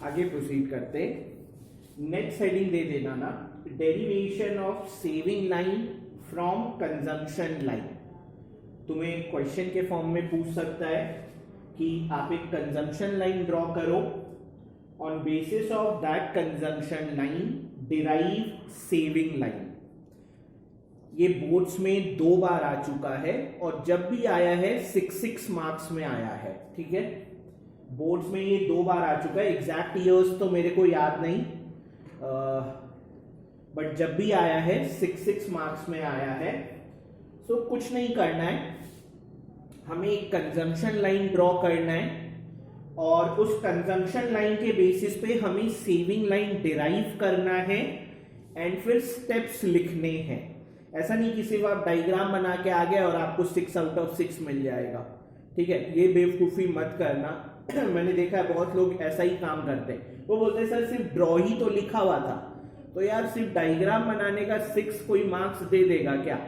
आगे प्रोसीड करते। Next heading दे देना ना, derivation of saving line from consumption line. तुम्हें क्वेश्चन के फॉर्म में पूछ सकता है कि आप एक कंजम्पशन लाइन ड्रॉ करो, on basis of that consumption line derive saving line. ये बोर्ड्स में 2 बार आ चुका है और जब भी आया है 6 मार्क्स में आया है। ठीक है, बोर्ड्स में ये 2 बार आ चुका है। एग्जैक्ट ईयर्स तो मेरे को याद नहीं, बट जब भी आया है 6 मार्क्स में आया है। सो कुछ नहीं करना है, हमें एक कंजम्पशन लाइन ड्रॉ करना है और उस कंजम्पशन लाइन के बेसिस पे हमें सेविंग लाइन डिराइव करना है एंड फिर स्टेप्स लिखने हैं। ऐसा नहीं कि सिर्फ आप डायग्राम बना के आ गए और आपको 6 आउट ऑफ 6 मिल जाएगा। ठीक है, ये बेवकूफी मत करना। मैंने देखा है बहुत लोग ऐसा ही काम करते हैं, वो बोलते हैं सर सिर्फ ड्रॉ ही तो लिखा हुआ था। तो यार सिर्फ डायग्राम बनाने का 6 कोई मार्क्स दे देगा क्या?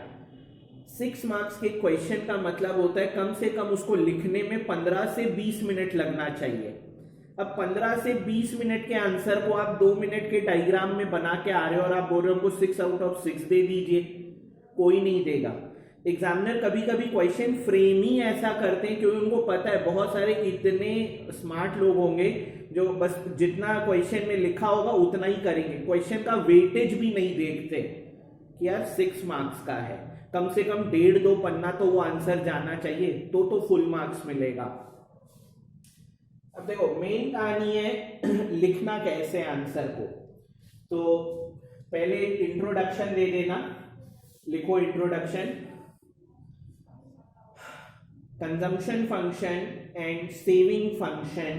6 मार्क्स के क्वेश्चन का मतलब होता है कम से कम उसको लिखने में 15 से 20 मिनट लगना चाहिए। अब 15 से 20 मिनट के आंसर को आप 2 मिनट के डायग्राम में बना के आ रहे हो और आप बोल रहे हो हमको 6 आउट ऑफ 6 दे दीजिए, कोई नहीं देगा। एग्जामिनर कभी कभी क्वेश्चन फ्रेम ही ऐसा करते हैं क्योंकि उनको पता है बहुत सारे इतने स्मार्ट लोग होंगे जो बस जितना क्वेश्चन में लिखा होगा उतना ही करेंगे, क्वेश्चन का वेटेज भी नहीं देखते कि यार 6 मार्क्स का है, कम से कम 1.5-2 पन्ना तो वो आंसर जाना चाहिए, तो फुल मार्क्स मिलेगा। अब देखो मेन कहानी है लिखना कैसे आंसर को। तो पहले इंट्रोडक्शन दे देना, लिखो introduction, consumption function and saving function.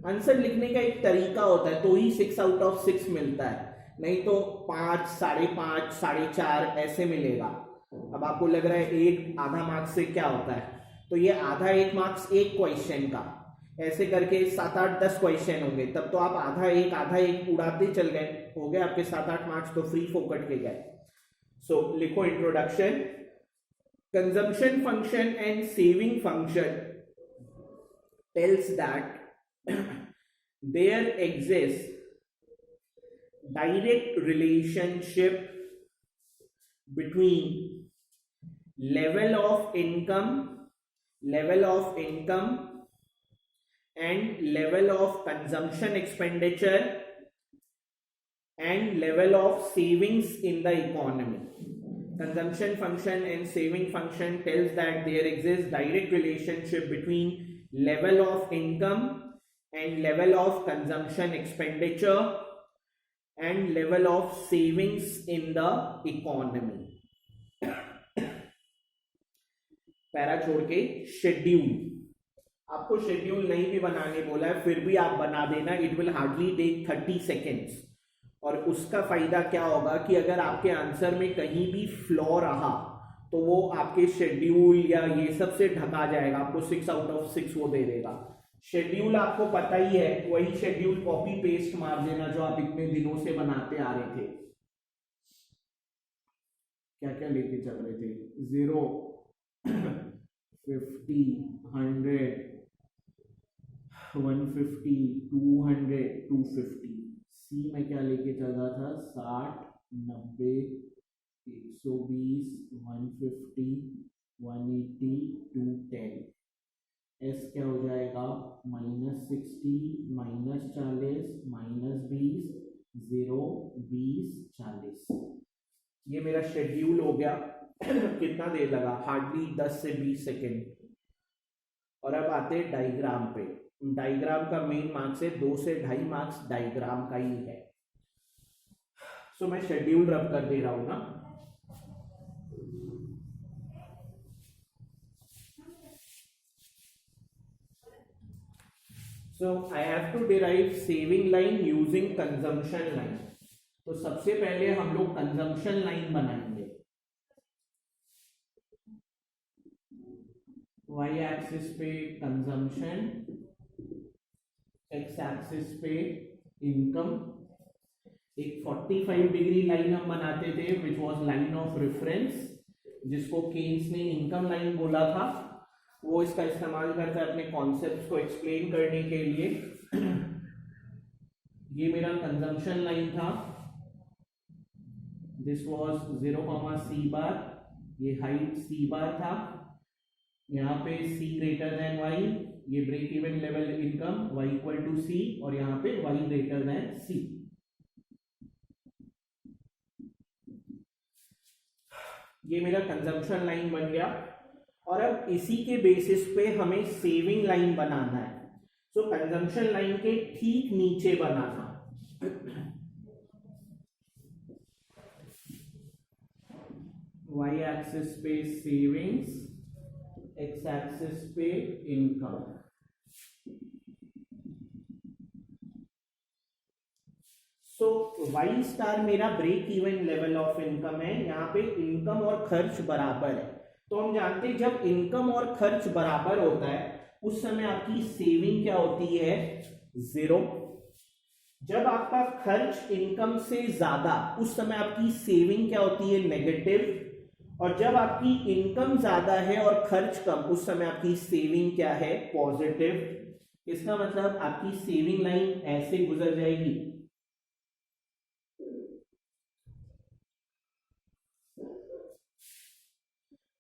Answer लिखने का एक तरीका होता है तो ही 6 आउट ऑफ 6 मिलता है, नहीं तो 5, 5.5, 4.5 ऐसे मिलेगा। अब आपको लग रहा है एक आधा मार्क्स से क्या होता है, तो ये आधा 1 मार्क्स एक क्वेश्चन का, ऐसे करके 7, 8, 10 क्वेश्चन होंगे, तब तो आप आधा एक उड़ाते चल गए, हो गए आपके 7, 8 मार्क्स तो फ्री फोकट के गए। सो लिखो introduction, consumption function and saving function tells that there exists direct relationship between level of income and level of consumption expenditure and level of savings in the economy. Consumption function and saving function tells that there exists direct relationship between level of income and level of consumption expenditure and level of savings in the economy. Para छोड़ के schedule, आपको schedule नहीं भी बनाने बोला है फिर भी आप बना देना, it will hardly take 30 seconds. और उसका फायदा क्या होगा कि अगर आपके आंसर में कहीं भी फ्लॉ रहा तो वो आपके शेड्यूल या ये सब से ढका जाएगा, आपको 6 आउट ऑफ 6 वो दे देगा। शेड्यूल आपको पता ही है, वही शेड्यूल कॉपी पेस्ट मार देना जो आप इतने दिनों से बनाते आ रहे थे। क्या क्या लेके चल रहे थे, 0, 50, 100, 150, 200, 250। सी में क्या लेके चल रहा था, 60, 90, 120, 150, 180, 210। एस क्या हो जाएगा, -60, -40, -20, 0, 20, 40। ये मेरा शेड्यूल हो गया। कितना देर लगा, हार्डली 10 से 20 सेकेंड। और अब आते हैं डायग्राम पे। डायग्राम का मेन मार्क्स है 2 से 2.5 मार्क्स डायग्राम का ही है। सो मैं शेड्यूल रब कर दे रहा हूं ना। So I have to derive saving line using consumption line. तो सबसे पहले हम लोग कंजम्पशन लाइन बनाएंगे। वाई एक्सिस पे कंजम्पशन, एक्स एक्सिस पे इनकम। एक 45 डिग्री लाइन हम बनाते थे which was line of reference, जिसको केन्स ने इनकम लाइन बोला था। वो इसका इस्तेमाल करता है अपने कॉन्सेप्ट्स को एक्सप्लेन करने के लिए। ये मेरा कंजम्पशन लाइन था, दिस वाज 0, सी बार, ये हाइट सी बार था, यहाँ पे सी ग्रेटर देन वाई, ये break even level income Y equal to C, और यहाँ पे वाई ग्रेटर देन सी। ये मेरा कंजम्पशन लाइन बन गया, और अब इसी के बेसिस पे हमें सेविंग लाइन बनाना है। सो कंजम्पशन लाइन के ठीक नीचे बनाना, वाई एक्सिस पे सेविंग्स, एक्स एक्सिस पे इनकम। सो वाई स्टार मेरा break even level of income है, यहाँ पे इनकम और खर्च बराबर है। तो हम जानते हैं जब इनकम और खर्च बराबर होता है उस समय आपकी सेविंग क्या होती है, 0। जब आपका खर्च इनकम से ज्यादा, उस समय आपकी सेविंग क्या होती है, नेगेटिव। और जब आपकी इनकम ज्यादा है और खर्च कम, उस समय आपकी सेविंग क्या है, पॉजिटिव। इसका मतलब आपकी सेविंग लाइन ऐसे गुजर जाएगी,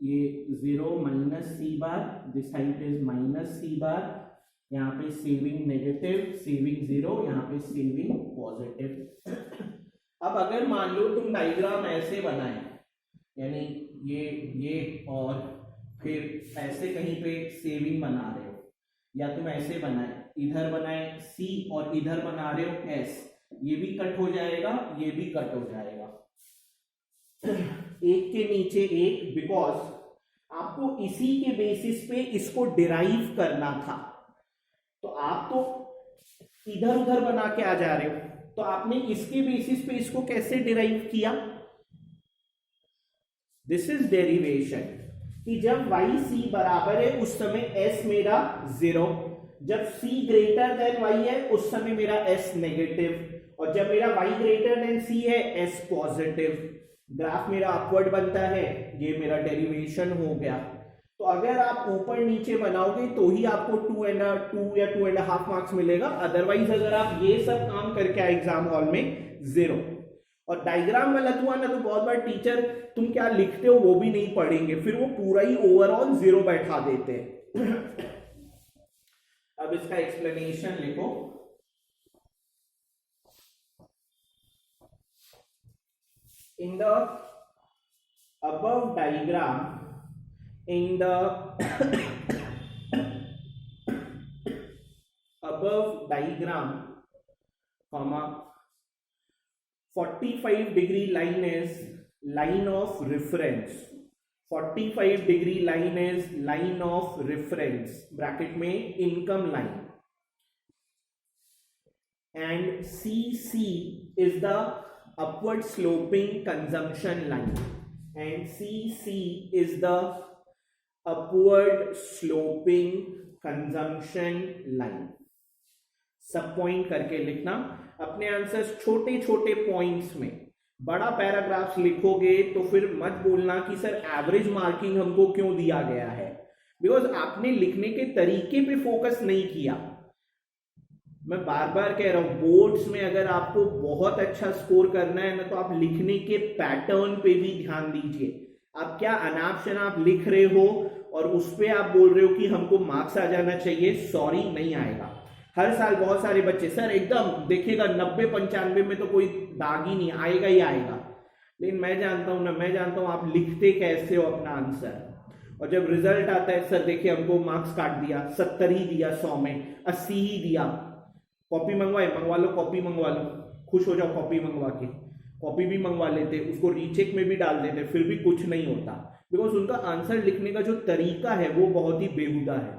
ये 0 minus C bar, this height is minus C bar, यहाँ पे सेविंग नेगेटिव, सेविंग 0, यहाँ पे सेविंग पॉजिटिव। अब अगर मान लो तुम डायग्राम ऐसे बनाए, यानी ये और फिर ऐसे कहीं पे सेविंग बना रहे हो, या तुम ऐसे बनाए, इधर बनाए सी और इधर बना रहे हो एस, ये भी कट हो जाएगा, ये भी कट हो जाएगा, एक के नीचे एक, बिकॉज आपको इसी के बेसिस पे इसको डिराइव करना था। तो आप तो इधर उधर बना के आ जा रहे हो, तो आपने इसके बेसिस पे इसको कैसे डिराइव किया, दिस इज डेरिवेशन, कि जब वाई सी बराबर है उस समय एस मेरा 0, जब सी ग्रेटर देन वाई है उस समय मेरा एस नेगेटिव, और जब मेरा वाई ग्रेटर देन सी है एस पॉजिटिव। ग्राफ मेरा अपवर्ड बनता है, ये मेरा डेरिवेशन हो गया। तो अगर आप ऊपर नीचे बनाओगे तो ही आपको 2 या 2.5 मार्क्स मिलेगा, अदरवाइज अगर आप ये सब काम करके आए एग्जाम हॉल में 0। और डायग्राम गलत हुआ ना तो बहुत बार टीचर तुम क्या लिखते हो वो भी नहीं पढ़ेंगे, फिर वो पूरा ही ओवरऑल 0 बैठा देते हैं। अब इसका एक्सप्लेनेशन लिखो, in the above diagram, in the above diagram, comma 45-degree line is line of reference, 45-degree line is line of reference, bracket में income line, and CC is the upward sloping consumption line, and CC is the upward sloping consumption line। सब point करके लिखना अपने answers, छोटे छोटे points में। बड़ा paragraphs लिखोगे तो फिर मत बोलना कि सर एवरेज मार्किंग हमको क्यों दिया गया है, बिकॉज आपने लिखने के तरीके पे फोकस नहीं किया। मैं बार बार कह रहा हूं, बोर्ड्स में अगर आपको बहुत अच्छा स्कोर करना है ना तो आप लिखने के पैटर्न पे भी ध्यान दीजिए। आप क्या अनाप शनाप लिख रहे हो और उस पे आप बोल रहे हो कि हमको मार्क्स आ जाना चाहिए, सॉरी नहीं आएगा। हर साल बहुत सारे बच्चे सर एकदम देखिएगा 90-95 में तो कोई दाग ही नहीं, आएगा ही आएगा। लेकिन मैं जानता हूं ना, मैं जानता हूं आप लिखते कैसे हो अपना आंसर, और जब रिजल्ट आता है सर देखिए हमको मार्क्स काट दिया, 70 ही दिया 100 में, 80 ही दिया। कॉपी मंगवा लो, कॉपी मंगवा लो, खुश हो जाओ कॉपी मंगवा के। कॉपी भी मंगवा लेते, उसको रीचेक में भी डाल देते, फिर भी कुछ नहीं होता, बिकॉज उनका आंसर लिखने का जो तरीका है वो बहुत ही बेहुदा है।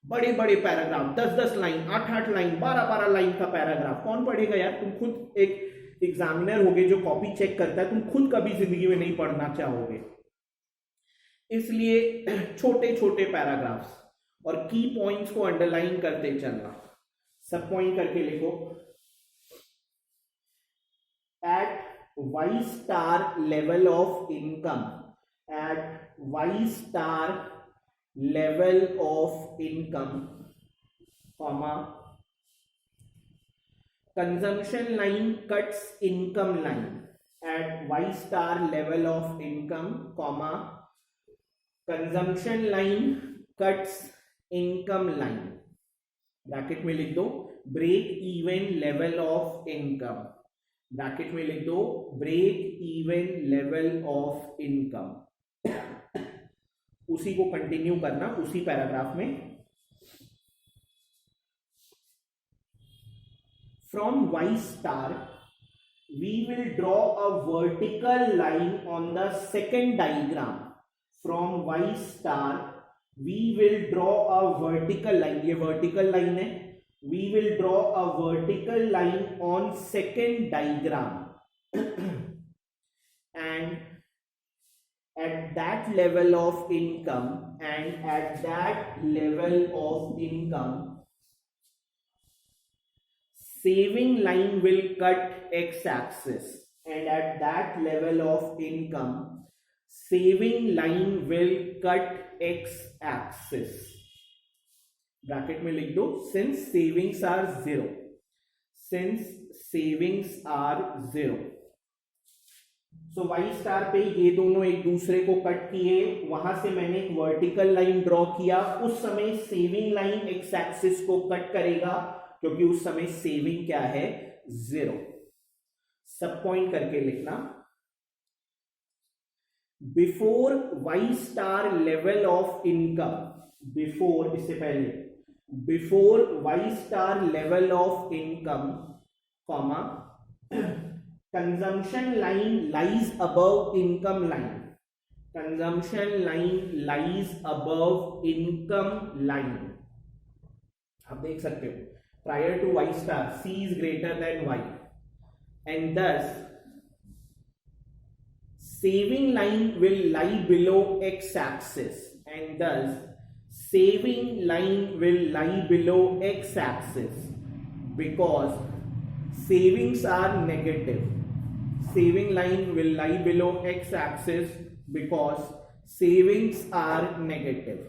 बड़े बड़े पैराग्राफ, 10-10 लाइन, 8-8 लाइन, 12-12 लाइन का पैराग्राफ कौन पढ़ेगा यार। तुम खुद एक एग्जामिनर होगे जो कॉपी चेक करता है, तुम खुद कभी जिंदगी में नहीं पढ़ना चाहोगे। इसलिए छोटे छोटे पैराग्राफ्स और की पॉइंट्स को अंडरलाइन करते चलना। सब पॉइंट करके लिखो, at Y star level of income, at Y star level of income, comma consumption line cuts income line at y star level of income, comma, consumption line cuts income line, bracket में लिख दो break even level of income, bracket में लिख दो break even level of income. उसी को continue करना उसी पैराग्राफ में। From y star we will draw a vertical line on the second diagram. From y star we will draw a vertical line, ये vertical line है, we will draw a vertical line on second diagram and at that level of income, and at that level of income saving line will cut x axis, and at that level of income saving line will cut x axis, bracket में लिख दो since savings are zero, since savings are zero। So Y star पे ये दोनों एक दूसरे को cut किए, वहां से मैंने एक वर्टिकल लाइन ड्रॉ किया, उस समय सेविंग लाइन एक्स एक्सिस को कट करेगा क्योंकि उस समय सेविंग क्या है, जीरो। सब पॉइंट करके लिखना, before Y star level of income, before इससे पहले, before Y star level of income, comma, consumption line lies above income line, consumption line lies above income line। आप देख सकते हो prior to y star c is greater than y and thus saving line will lie below x axis, and thus saving line will lie below x axis because savings are negative, saving line will lie below x axis because savings are negative।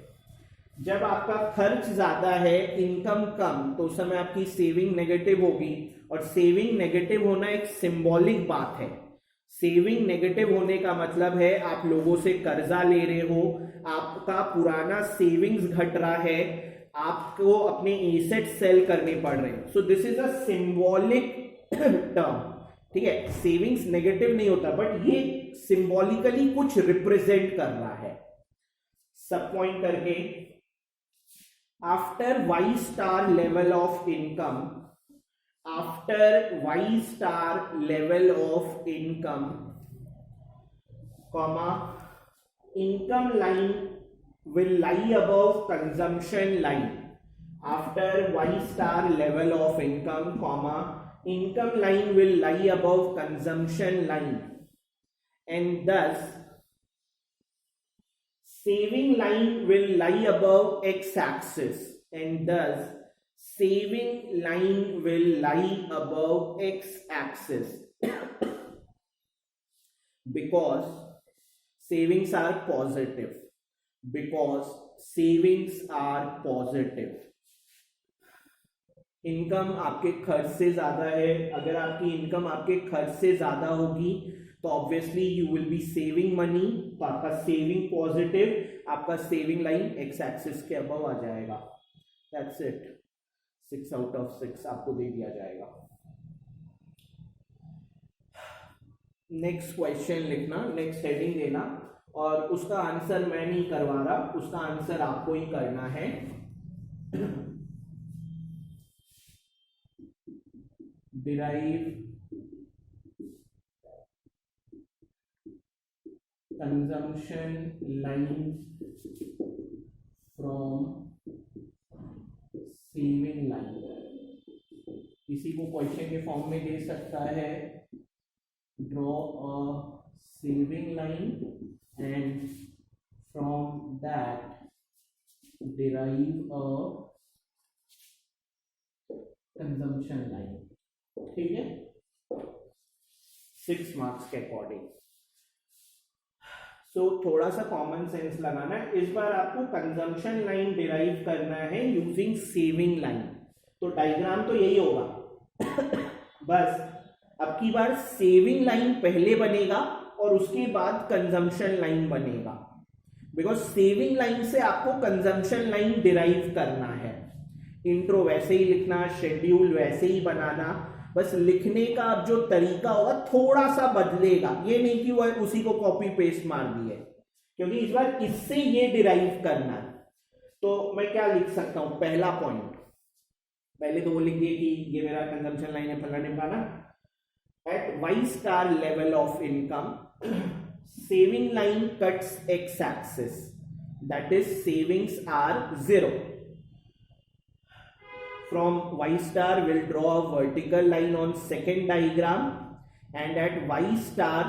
जब आपका खर्च ज्यादा है income कम तो उस समय आपकी saving negative होगी, और सेविंग नेगेटिव होना एक सिंबॉलिक बात है। सेविंग नेगेटिव होने का मतलब है आप लोगों से कर्जा ले रहे हो, आपका पुराना सेविंग्स घट रहा है, आपको अपने एसेट सेल करने पड़ रहे हैं। So this is a symbolic term, ठीक है। सेविंग्स नेगेटिव नहीं होता बट ये सिंबॉलिकली कुछ रिप्रेजेंट कर रहा है। सब पॉइंट करके, after Y star level of income, after Y star level of income, comma, income line will lie above consumption line, after y star level of income, comma, income line will lie above consumption line, and thus saving line will lie above x axis, and thus saving line will lie above x axis because savings are positive, because savings are positive। Income आपके खर्च से ज्यादा है, अगर आपकी income आपके खर्च से ज्यादा होगी तो obviously you will be saving money, तो आपका सेविंग पॉजिटिव, आपका सेविंग लाइन एक्स एक्सिस के अबव आ जाएगा। दैट्स इट, 6 out of 6 आपको दे दिया जाएगा। नेक्स्ट क्वेश्चन लिखना, नेक्स्ट हेडिंग देना, और उसका आंसर मैं नहीं करवा रहा, उसका आंसर आपको ही करना है। Derive consumption line from saving line. किसी को क्वेश्चन के फॉर्म में दे सकता है, draw a saving line and from that derive a consumption line, ठीक है, 6 मार्क्स के अकॉर्डिंग। सो थोड़ा सा कॉमन सेंस लगाना है। इस बार आपको कंजम्पशन लाइन डिराइव करना है यूजिंग सेविंग लाइन, तो डायग्राम तो यही होगा। बस अब की बार सेविंग लाइन पहले बनेगा और उसके बाद कंजम्पशन लाइन बनेगा, बिकॉज सेविंग लाइन से आपको कंजम्पशन लाइन डिराइव करना है। इंट्रो वैसे ही लिखना, शेड्यूल वैसे ही बनाना, बस लिखने का अब जो तरीका होगा थोड़ा सा बदलेगा, ये नहीं कि वह उसी को कॉपी पेस्ट मार दिए, क्योंकि इस बार इससे ये डिराइव करना है। तो मैं क्या लिख सकता हूं, पहला पॉइंट पहले तो वो लिख दिए कि ये मेरा कंजम्पशन लाइन है फलाने फलाना। At Y star level of income saving line cuts X axis, that is savings are 0. From y star we'll draw a vertical line on second diagram, and at y star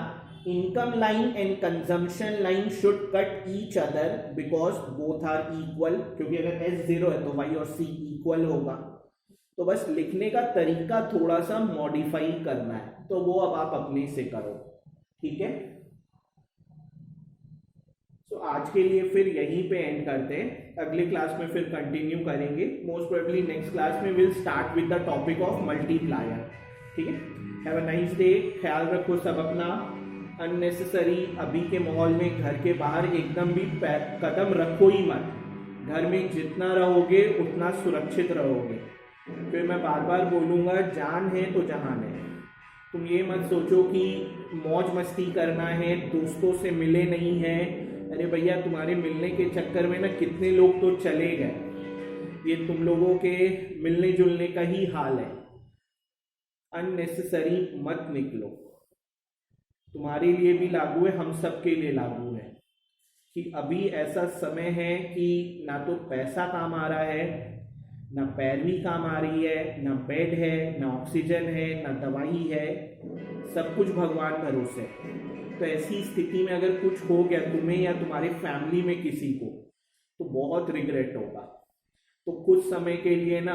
income line and consumption line should cut each other because both are equal, क्योंकि अगर s 0 है तो y और c equal होगा। तो बस लिखने का तरीका थोड़ा सा मॉडिफाई करना है, तो वो अब आप अपने से करो, ठीक है। तो आज के लिए फिर यहीं पे एंड करते हैं, अगले क्लास में फिर कंटिन्यू करेंगे। मोस्ट प्रोबेबली नेक्स्ट क्लास में will start with the topic of multiplier, ठीक है। हैव अ नाइस डे, ख्याल रखो सब अपना। अननेसेसरी अभी के माहौल में घर के बाहर एकदम भी कदम रखो ही मत, घर में जितना रहोगे उतना सुरक्षित रहोगे। फिर मैं बार बार बोलूँगा, जान है तो जहान है। तुम ये मत सोचो कि मौज मस्ती करना है, दोस्तों से मिले नहीं हैं। अरे भैया, तुम्हारे मिलने के चक्कर में ना कितने लोग तो चले गए। ये तुम लोगों के मिलने जुलने का ही हाल है। अननेसेसरी मत निकलो, तुम्हारे लिए भी लागू है, हम सब के लिए लागू है कि अभी ऐसा समय है कि ना तो पैसा काम आ रहा है, ना पैरवी काम आ रही है, ना बेड है, ना ऑक्सीजन है, ना दवाई है, सब कुछ भगवान भरोसे। तो ऐसी स्थिति में अगर कुछ हो गया तुम्हें या तुम्हारे फैमिली में किसी को, तो बहुत रिग्रेट होगा। तो कुछ समय के लिए ना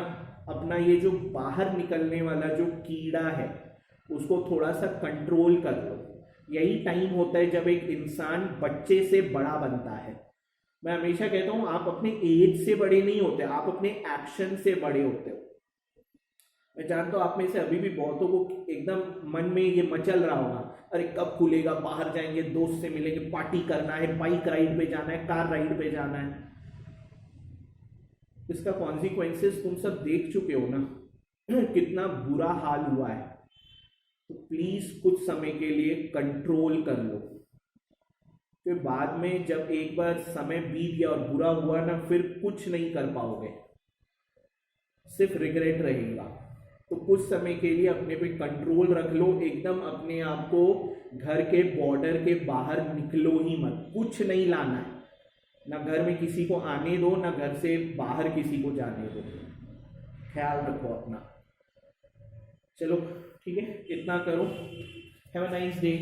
अपना ये जो बाहर निकलने वाला जो कीड़ा है उसको थोड़ा सा कंट्रोल कर लो। यही टाइम होता है जब एक इंसान बच्चे से बड़ा बनता है। मैं हमेशा कहता हूँ, आप अपने एज से बड़े नहीं होते, आप अपने एक्शन से बड़े होते हो। मैं जानता हूँ आप में से अभी भी बहुतों को एकदम मन में ये मचल रहा होगा, अरे कब खुलेगा, बाहर जाएंगे, दोस्त से मिलेंगे, पार्टी करना है, बाइक राइड पे जाना है, कार राइड पे जाना है। इसका कॉन्सिक्वेंसेस तुम सब देख चुके हो ना, कितना बुरा हाल हुआ है। तो प्लीज कुछ समय के लिए कंट्रोल कर लो, फिर बाद में जब एक बार समय बीत गया और बुरा हुआ ना, फिर कुछ नहीं कर पाओगे, सिर्फ रिग्रेट रहेगा। तो कुछ समय के लिए अपने पे कंट्रोल रख लो, एकदम अपने आप को घर के बॉर्डर के बाहर निकलो ही मत, कुछ नहीं लाना है, ना घर में किसी को आने दो, ना घर से बाहर किसी को जाने दो। ख्याल रखो अपना। चलो ठीक है, इतना करो। Have a nice day.